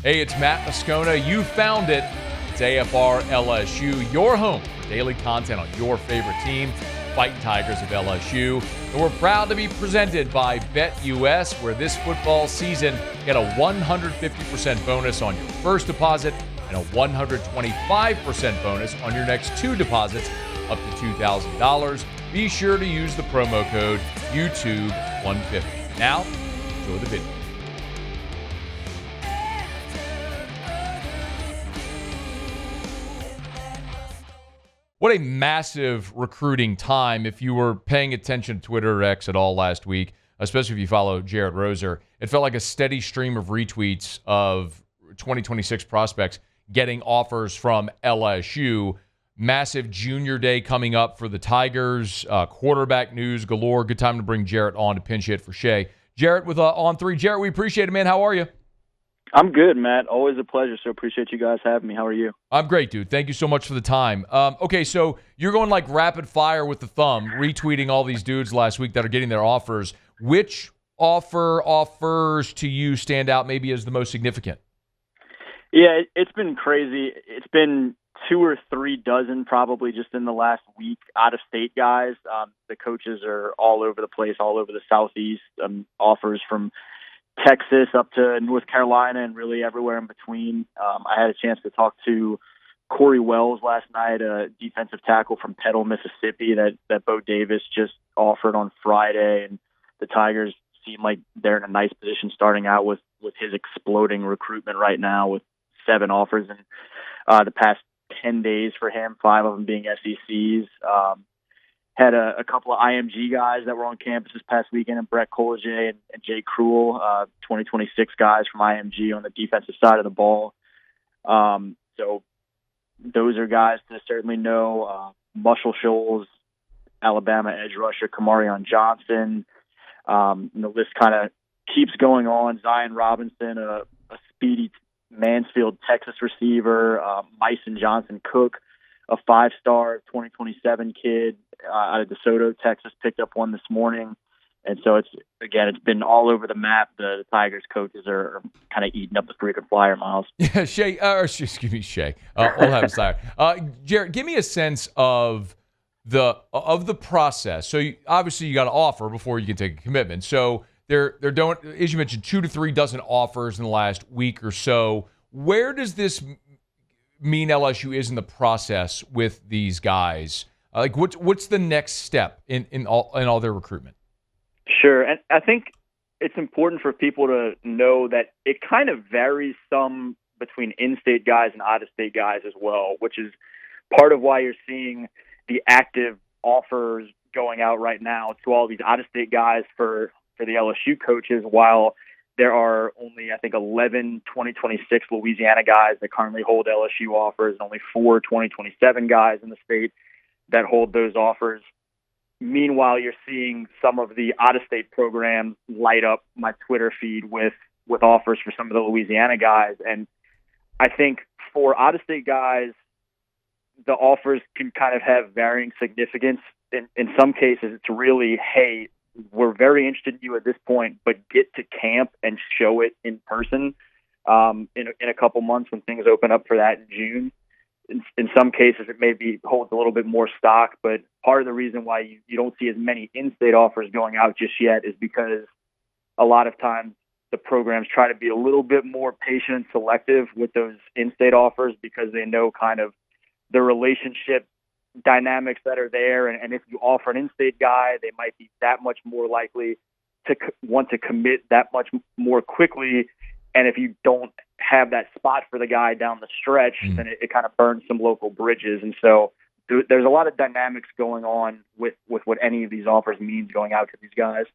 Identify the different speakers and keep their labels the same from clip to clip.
Speaker 1: Hey, it's Matt Moscona. You found it. It's AFR LSU, your home for daily content on your favorite team, Fighting Tigers of LSU. And we're proud to be presented by BetUS, where this football season, get a 150% bonus on your first deposit and a 125% bonus on your next two deposits up to $2,000. Be sure to use the promo code YouTube150. Now, enjoy the video. What a massive recruiting time. If you were paying attention to Twitter or X at all last week, especially if you follow Jerit Roser, it felt like a steady stream of retweets of 2026 prospects getting offers from LSU. Massive junior day coming up for the Tigers. Quarterback news galore. Good time to bring Jerit on to pinch hit for Shea. Jerit with On3. Jerit, we appreciate it, man. How are you?
Speaker 2: I'm good, Matt. Always a pleasure, so appreciate you guys having me. How are you?
Speaker 1: I'm great, dude. Thank you so much for the time. Okay, so you're going like rapid fire with the thumb, retweeting all these dudes last week that are getting their offers. Which offers to you stand out maybe as the most significant?
Speaker 2: Yeah, it's been crazy. It's been 2 or 3 dozen probably just in the last week, out-of-state guys. The coaches are all over the place, all over the Southeast. Offers from Texas up to North Carolina and really everywhere in between. I had a chance to talk to Corey Wells last night, a defensive tackle from Petal, Mississippi, that Bo Davis just offered on Friday. And the Tigers seem like they're in a nice position starting out with his exploding recruitment right now with 7 offers in the past 10 days for him, 5 of them being SECs. Had a couple of IMG guys that were on campus this past weekend, and BREC and Jay Cruel, 2026 guys from IMG on the defensive side of the ball. So those are guys to certainly know. Muscle Shoals, Alabama edge rusher Kamarion Johnson. And the list kind of keeps going on. Zion Robinson, a speedy Mansfield, Texas receiver. Myson Johnson Cook, a 5-star 2027 kid out of DeSoto, Texas, picked up one this morning. And so it's been all over the map. The Tigers coaches are kind of eating up the freaking flyer miles.
Speaker 1: Yeah, Shea. Shea. We'll have a flyer. Jerit, give me a sense of the process. So obviously you got to offer before you can take a commitment. So they're doing, as you mentioned, 2 to 3 dozen offers in the last week or so. Where does this mean LSU is in the process with these guys? Like, what's the next step in all their recruitment?
Speaker 2: Sure, and I think it's important for people to know that it kind of varies some between in-state guys and out-of-state guys as well, which is part of why you're seeing the active offers going out right now to all these out-of-state guys for the LSU coaches, while there are only, I think, 11 2026 Louisiana guys that currently hold LSU offers, and only 4 2027 guys in the state that hold those offers. Meanwhile, you're seeing some of the out-of-state programs light up my Twitter feed with offers for some of the Louisiana guys. And I think for out-of-state guys, the offers can kind of have varying significance. In some cases, it's really, hey, we're very interested in you at this point, but get to camp and show it in person in a couple months when things open up for that in June. In some cases, it maybe holds a little bit more stock, but part of the reason why you don't see as many in-state offers going out just yet is because a lot of times the programs try to be a little bit more patient and selective with those in-state offers because they know kind of the relationship dynamics that are there. And if you offer an in-state guy, they might be that much more likely to want to commit that much more quickly. And if you don't have that spot for the guy down the stretch, then it kind of burns some local bridges. And so there's a lot of dynamics going on with what any of these offers means going out to these guys.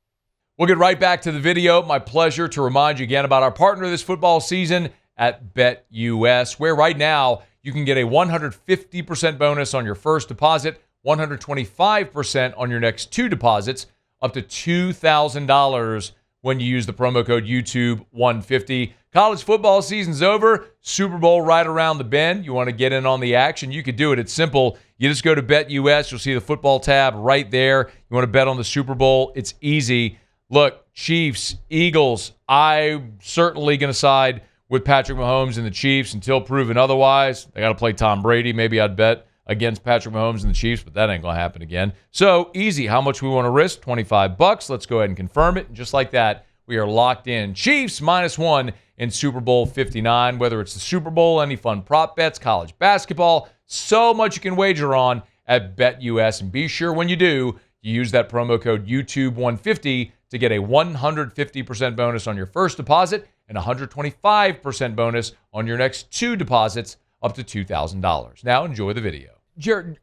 Speaker 1: We'll get right back to the video. My pleasure to remind you again about our partner this football season at BetUS, where right now you can get a 150% bonus on your first deposit, 125% on your next two deposits, up to $2,000 when you use the promo code YouTube150. College football season's over. Super Bowl right around the bend. You want to get in on the action? You could do it. It's simple. You just go to BetUS. You'll see the football tab right there. You want to bet on the Super Bowl? It's easy. Look, Chiefs, Eagles, I'm certainly going to side with Patrick Mahomes and the Chiefs until proven otherwise. They got to play Tom Brady. Maybe I'd bet against Patrick Mahomes and the Chiefs, but that ain't going to happen again. So easy. How much we want to risk? $25. Let's go ahead and confirm it. And just like that, we are locked in. Chiefs -1 in Super Bowl 59. Whether it's the Super Bowl, any fun prop bets, college basketball, so much you can wager on at BetUS. And be sure when you do, you use that promo code YouTube150 to get a 150% bonus on your first deposit and 125% bonus on your next 2 deposits up to $2,000. Now enjoy the video. Jerit,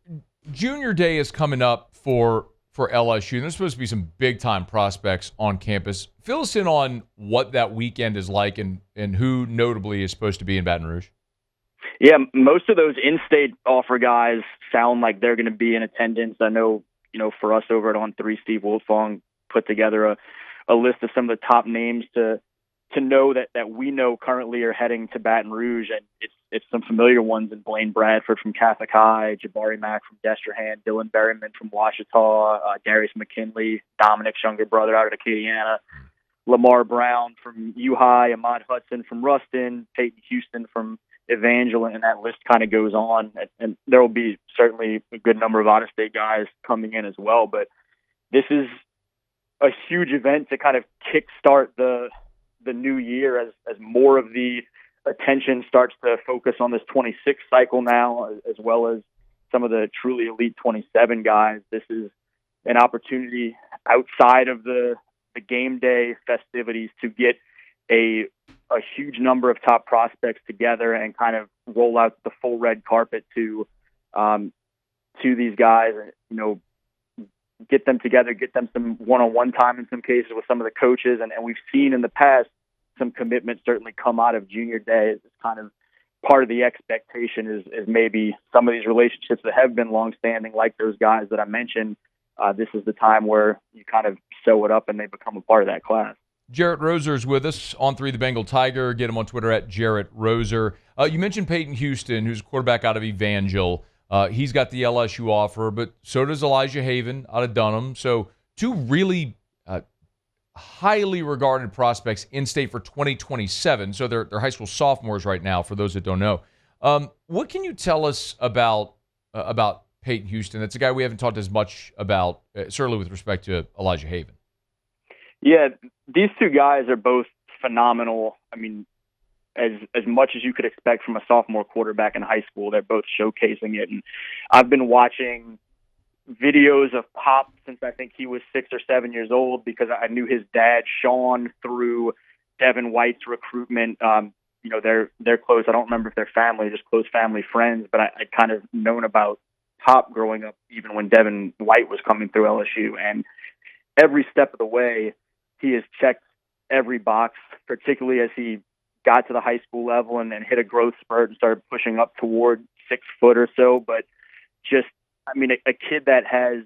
Speaker 1: Junior Day is coming up for LSU. There's supposed to be some big-time prospects on campus. Fill us in on what that weekend is like and who notably is supposed to be in Baton Rouge.
Speaker 2: Yeah, most of those in-state offer guys sound like they're going to be in attendance. I know, for us over at On3, Steve Wolfong put together a list of some of the top names to know that we know currently are heading to Baton Rouge, and it's some familiar ones in Blaine Bradford from Catholic High, Jabari Mack from Destrehan, Dylan Berryman from Ouachita, Darius McKinley, Dominic's younger brother out of Acadiana, Lamar Brown from U-High, Ahmad Hudson from Ruston, Peyton Houston from Evangel, and that list kind of goes on. And there will be certainly a good number of out-of-state guys coming in as well, but this is a huge event to kind of kickstart the new year as more of the attention starts to focus on this 26 cycle now, as well as some of the truly elite 27 guys. This is an opportunity outside of the game day festivities to get a huge number of top prospects together and kind of roll out the full red carpet to these guys, get them together, get them some one-on-one time in some cases with some of the coaches. And we've seen in the past some commitment certainly come out of Junior Day. It's kind of part of the expectation is maybe some of these relationships that have been longstanding, like those guys that I mentioned. This is the time where you kind of sew it up and they become a part of that class.
Speaker 1: Jerit Roser is with us, On3 the Bengal Tiger. Get him on Twitter at Jerit Roser. You mentioned Peyton Houston, who's a quarterback out of Evangel. He's got the LSU offer, but so does Elijah Haven out of Dunham. So 2 really highly regarded prospects in state for 2027. So they're high school sophomores right now, for those that don't know. What can you tell us about Peyton Houston? That's a guy we haven't talked as much about, certainly with respect to Elijah Haven.
Speaker 2: Yeah, these 2 guys are both phenomenal. I mean, as much as you could expect from a sophomore quarterback in high school, they're both showcasing it. And I've been watching videos of Pop since I think he was 6 or 7 years old, because I knew his dad, Sean, through Devin White's recruitment. They're close. I don't remember if they're family, just close family friends, but I kind of known about Pop growing up even when Devin White was coming through LSU. And every step of the way, he has checked every box, particularly as he got to the high school level and then hit a growth spurt and started pushing up toward 6 foot or so. But just, a kid that has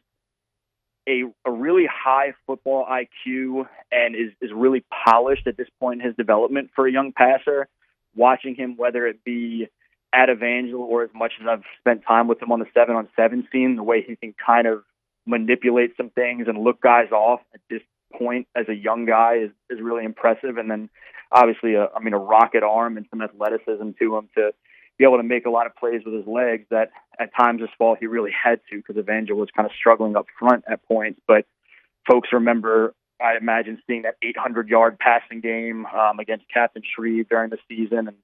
Speaker 2: a really high football IQ and is really polished at this point in his development for a young passer. Watching him, whether it be at Evangel or as much as I've spent time with him on the 7-on-7 scene, the way he can kind of manipulate some things and look guys off at this point as a young guy is really impressive. And then obviously a rocket arm and some athleticism to him to be able to make a lot of plays with his legs that at times this fall he really had to, because Evangel was kind of struggling up front at points. But folks remember, I imagine, seeing that 800-yard passing game against Captain Shreve during the season. And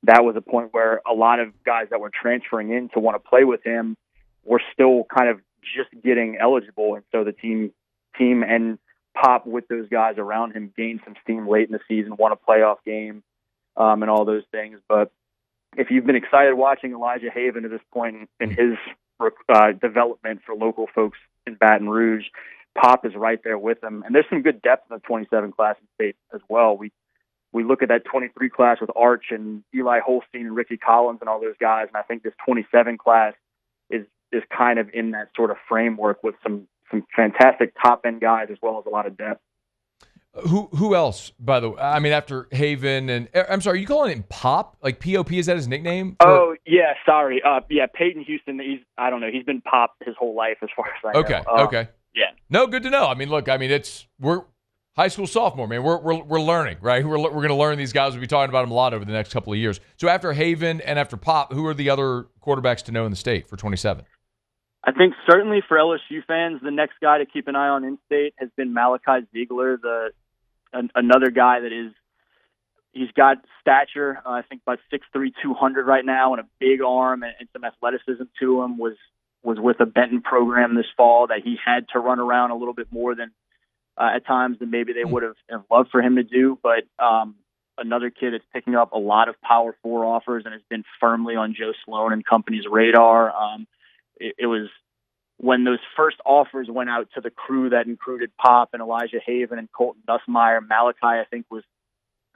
Speaker 2: that was a point where a lot of guys that were transferring in to want to play with him were still kind of just getting eligible. And so the team and Pop, with those guys around him, gained some steam late in the season, won a playoff game, and all those things. But if you've been excited watching Elijah Haven at this point in his development for local folks in Baton Rouge, Pop is right there with him. And there's some good depth in the 27 class in state as well. We look at that 23 class with Arch and Eli Holstein and Ricky Collins and all those guys, and I think this 27 class is kind of in that sort of framework with some fantastic top-end guys as well as a lot of depth.
Speaker 3: Who else, by the way? I mean, after Haven and I'm sorry, are you calling him Pop? Like P.O.P., is that his nickname?
Speaker 2: Oh, yeah, sorry. Peyton Houston, I don't know. He's been Pop his whole life as far as I know.
Speaker 3: Okay.
Speaker 2: Yeah.
Speaker 3: No, good to know. I mean, look, I mean, high school sophomore, man. We're learning, right? We're going to learn these guys. We'll be talking about them a lot over the next couple of years. So after Haven and after Pop, who are the other quarterbacks to know in the state for 27?
Speaker 2: I think certainly for LSU fans, the next guy to keep an eye on in-state has been Malachi Ziegler, another guy he's got stature, I think about 6'3", 200 right now, and a big arm and some athleticism to him. Was with a Benton program this fall that he had to run around a little bit more than at times than maybe they would have loved for him to do. But another kid that's picking up a lot of Power 4 offers and has been firmly on Joe Sloan and company's radar. It was when those first offers went out to the crew that included Pop and Elijah Haven and Colton Nussmeier. Malachi, I think, was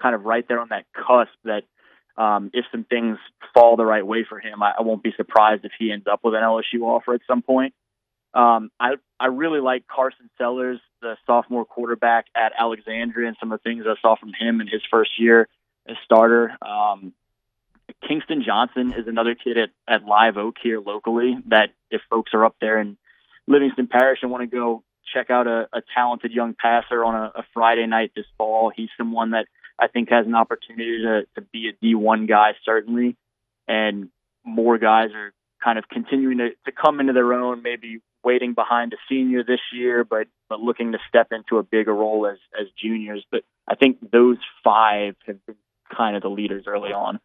Speaker 2: kind of right there on that cusp that if some things fall the right way for him, I won't be surprised if he ends up with an LSU offer at some point. I really like Carson Sellers, the sophomore quarterback at Alexandria, and some of the things I saw from him in his first year as starter. Kingston Johnson is another kid at Live Oak here locally that if folks are up there in Livingston Parish and want to go check out a talented young passer on a Friday night this fall, he's someone that I think has an opportunity to be a D1 guy, certainly. And more guys are kind of continuing to come into their own, maybe waiting behind a senior this year, but looking to step into a bigger role as juniors. But I think those 5 have been kind of the leaders early on.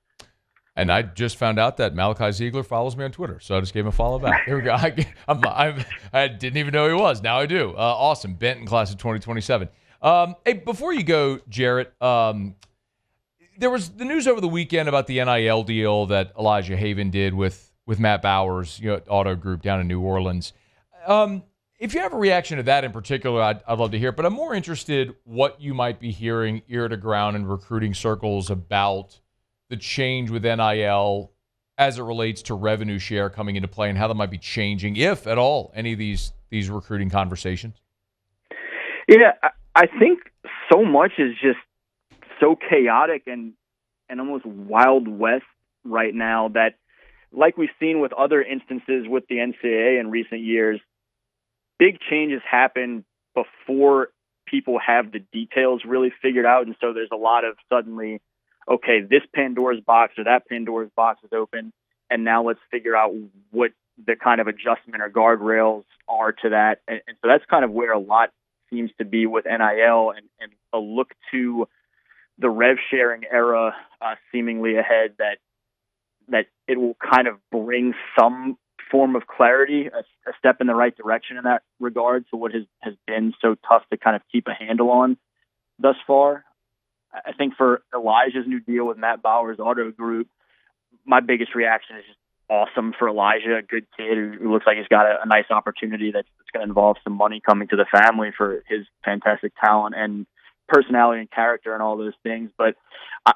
Speaker 3: And I just found out that Malachi Ziegler follows me on Twitter, so I just gave him a follow back. There we go. I didn't even know he was. Now I do. Awesome. Benton class of 2027. Hey, before you go, Jerit, there was the news over the weekend about the NIL deal that Elijah Haven did with Matt Bowers, Auto Group down in New Orleans. If you have a reaction to that in particular, I'd love to hear it. But I'm more interested what you might be hearing ear to ground in recruiting circles about the change with NIL as it relates to revenue share coming into play and how that might be changing, if at all, any of these recruiting conversations.
Speaker 2: Yeah, I think so much is just so chaotic and almost Wild West right now that, like we've seen with other instances with the NCAA in recent years, big changes happen before people have the details really figured out. And so there's a lot of suddenly, okay, this Pandora's box or that Pandora's box is open, and now let's figure out what the kind of adjustment or guardrails are to that. And so that's kind of where a lot seems to be with NIL and a look to the rev sharing era seemingly ahead that it will kind of bring some form of clarity, a step in the right direction in that regard. So what has been so tough to kind of keep a handle on thus far. I think for Elijah's new deal with Matt Bowers Auto Group, my biggest reaction is just awesome for Elijah, a good kid who looks like he's got a nice opportunity that's going to involve some money coming to the family for his fantastic talent and personality and character and all those things. But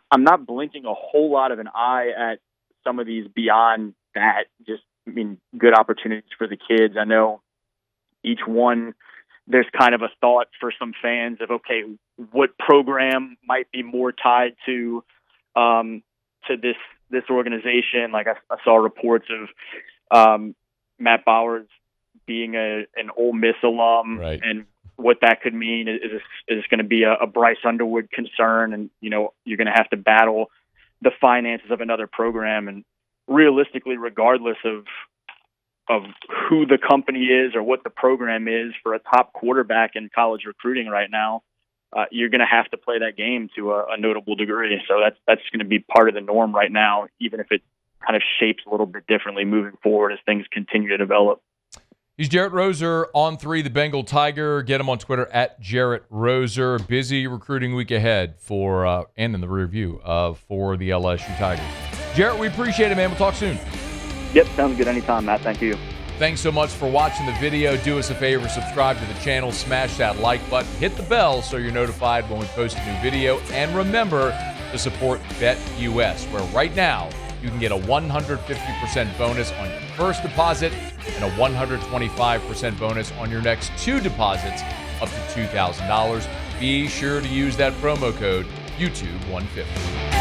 Speaker 2: I'm not blinking a whole lot of an eye at some of these beyond that. Just, good opportunities for the kids. I know each one, there's kind of a thought for some fans of, okay, what program might be more tied to this organization? Like I saw reports of Matt Bowers being an Ole Miss alum,
Speaker 3: right,
Speaker 2: and what that could mean. Is this going to be a Bryce Underwood concern? And you're going to have to battle the finances of another program. And realistically, regardless of who the company is or what the program is for a top quarterback in college recruiting right now, you're going to have to play that game to a notable degree. So that's going to be part of the norm right now, even if it kind of shapes a little bit differently moving forward as things continue to develop.
Speaker 3: He's Jerit Roser, On3, the Bengal Tiger. Get him on Twitter at Jerit Roser. Busy recruiting week ahead and in the rear view for the LSU Tigers. Jerit, we appreciate it, man. We'll talk soon.
Speaker 2: Yep, sounds good anytime, Matt. Thank you.
Speaker 3: Thanks so much for watching the video. Do us a favor, subscribe to the channel, smash that like button, hit the bell so you're notified when we post a new video, and remember to support BetUS, where right now you can get a 150% bonus on your first deposit and a 125% bonus on your next 2 deposits up to $2,000. Be sure to use that promo code YouTube150.